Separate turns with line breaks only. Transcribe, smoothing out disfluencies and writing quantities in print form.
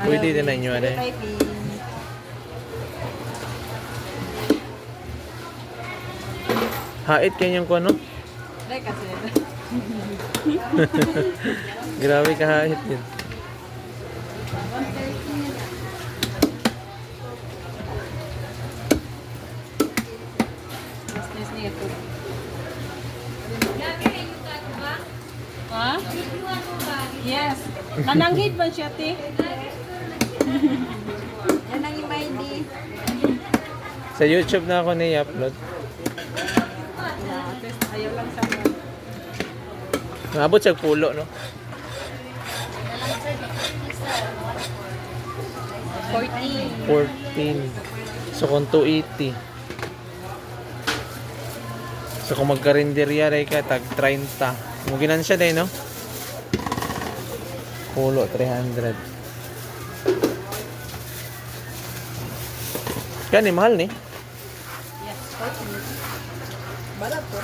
Pwede din na inyo, ano eh.
Typing.
Hait kanyang ko, ano?
Like kasi.
Grabe ka hait yun.
Business niya ito. Ha? Yes. Nananghid ba siya, te? Yan ang imay
Sa YouTube na ako na-upload.
Ayaw lang sa mga.
Naabot siya pulo, no?
14.
14. So, kung 280. So, kung magkarinderya rin ka, tag 30. Muginan siya din, no? Pulo, 300. Yan, mahal ni.
Yes, 14. Balat po.